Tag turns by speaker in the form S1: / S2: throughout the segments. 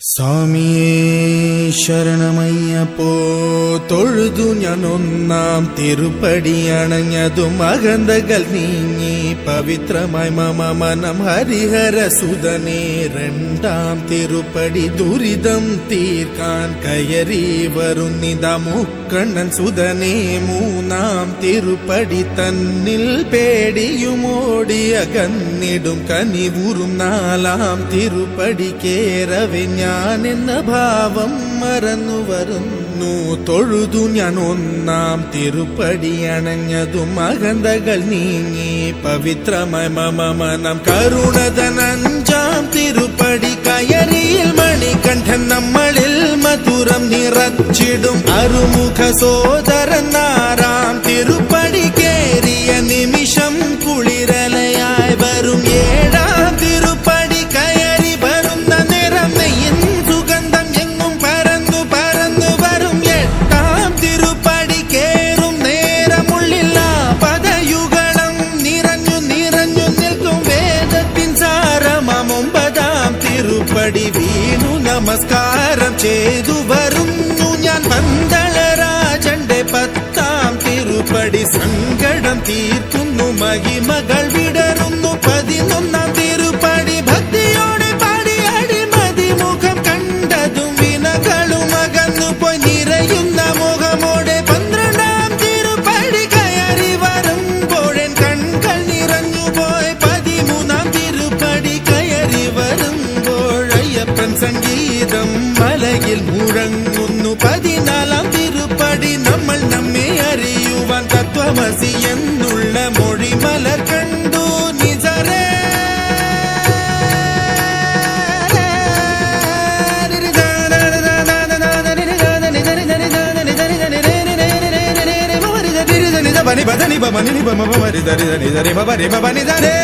S1: സ്വാമിയേ ശരണമയ്യപ്പോ തൊഴുതു ഞാൻ ഒന്നാം തിരുപ്പടി അണഞ്ഞതും അകന്തകൾ നീങ്ങി പവിത്രമായി മമ മനം ഹരിഹര സുതനേ രണ്ടാം തിരുപ്പടി ദുരിതം തീർക്കാൻ കയറി വരുന്നിതാ മുക്കണ്ണൻ സുതനേ മൂന്നാം തിരുപ്പടി തന്നിൽ പേടിയുമോടി അകന്നിടും കനിവുറും നാലാം തിരുപ്പടി കേറവെ ഞാൻ എന്ന ഭാവം മറന്നു വരുന്നു തൊഴുതു ഞാൻ ഒന്നാം തിരുപ്പടി അണഞ്ഞതും അകന്തകൾ നീങ്ങി പവിത്രമായി മമ മനം കരുണതൻ അഞ്ചാം തിരുപ്പടി കയറിയിൽ മണികണ്ഠൻ നമ്മളിൽ മധുരം നിറച്ചിടും അറുമുഖ സോദരൻ ആറാം തിരുപ്പടി കേറിയ നിമിഷം കുളിരലയായി വരും ഏഴാം തിരുപ്പടി കയറി വരുന്ന നിറം നെയ്യിൻ സുഗന്ധം എങ്ങും പരന്നു പരന്നു വരും എട്ടാം തിരുപ്പടി കേറും നേരമുള്ളില്ല പദയുഗളം നിറഞ്ഞു നിറഞ്ഞു നിൽക്കും വേദത്തിൻ സാരമാം ഒമ്പതാം തിരുപ്പടി വീണു നമസ്കാരം ചെയ്തു വരുന്നു ഞാൻ പന്തളരാജന്റെ പത്താം തിരുപ്പടി സങ്കടം തീർക്കുന്നു മഹിമകൾ വിടരുന്നു പതിനൊന്നാം തിരുപ്പടി ഭക്തിയോടെ പാടി അടിമതി മുഖം കണ്ടതും വിനകളും അകന്നു പോയി നിറയുന്ന മുഖമോടെ പന്ത്രണ്ടാം തിരുപ്പടി കയറി വരുമ്പോഴൻ കൺകൾ നിറഞ്ഞു പോയി പതിമൂന്നാം തിരുപ്പടി കയറി വരുമ്പോഴയ്യപ്പൻ സംഗീതം മലയിൽ മുഴങ്ങുന്നു പതിനാലാം തിരുപ്പടി നമ്മൾ നമ്മെ അറിയുവാൻ തത്വമസി എന്നുള്ള മൊഴിമലർ കണ്ടു നിജരേ ബനി ബദനി ബമനി ബമരി ദരി ദരി ദരി ബരി ബനി ദരേ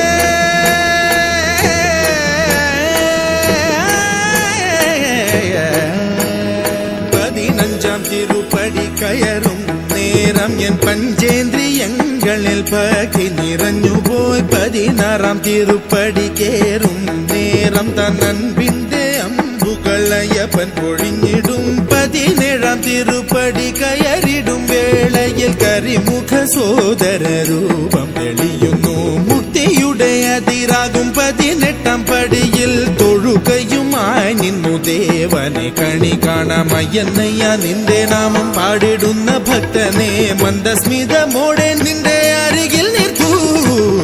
S1: പതിനഞ്ചാം തിരുപ്പടി കയറും നേരം എൻ പഞ്ചേന്ദ്രിയങ്ങളിൽ ഭക്തി നിറഞ്ഞുപോയി പതിനാറാം തിരുപ്പടി കേറും നേരം തന്നൻപിന്റെ അമ്പുകളയ്യപ്പൻ പൊഴിഞ്ഞിടും പതിനേഴാം തിരുപ്പടി കയറിടും വേളയിൽ കരിമുഖ സോദര രൂപം തെളിയുന്നു മുക്തിയുടെ അതിരാകും പതിനെട്ടാം പടിയിൽ തൊഴുകയുമായി നിന്നു ദേവനെ കണി കാണാമയ്യന്നയ്യ നിന്റെ നാമം പാടിടുന്ന ഭക്തനെ മന്ദസ്മിതമോടെ നിന്റെ അരികിൽ നിർത്തു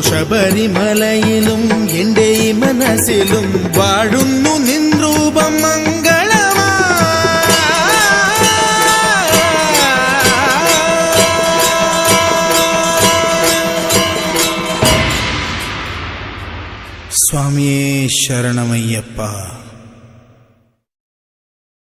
S1: ശബരിമലയിലും എന്റെ ഈ മനസ്സിലും വാഴുന്നു നിൻ രൂപം മംഗളമാ സ്വാമിയേ ശരണമയ്യപ്പ.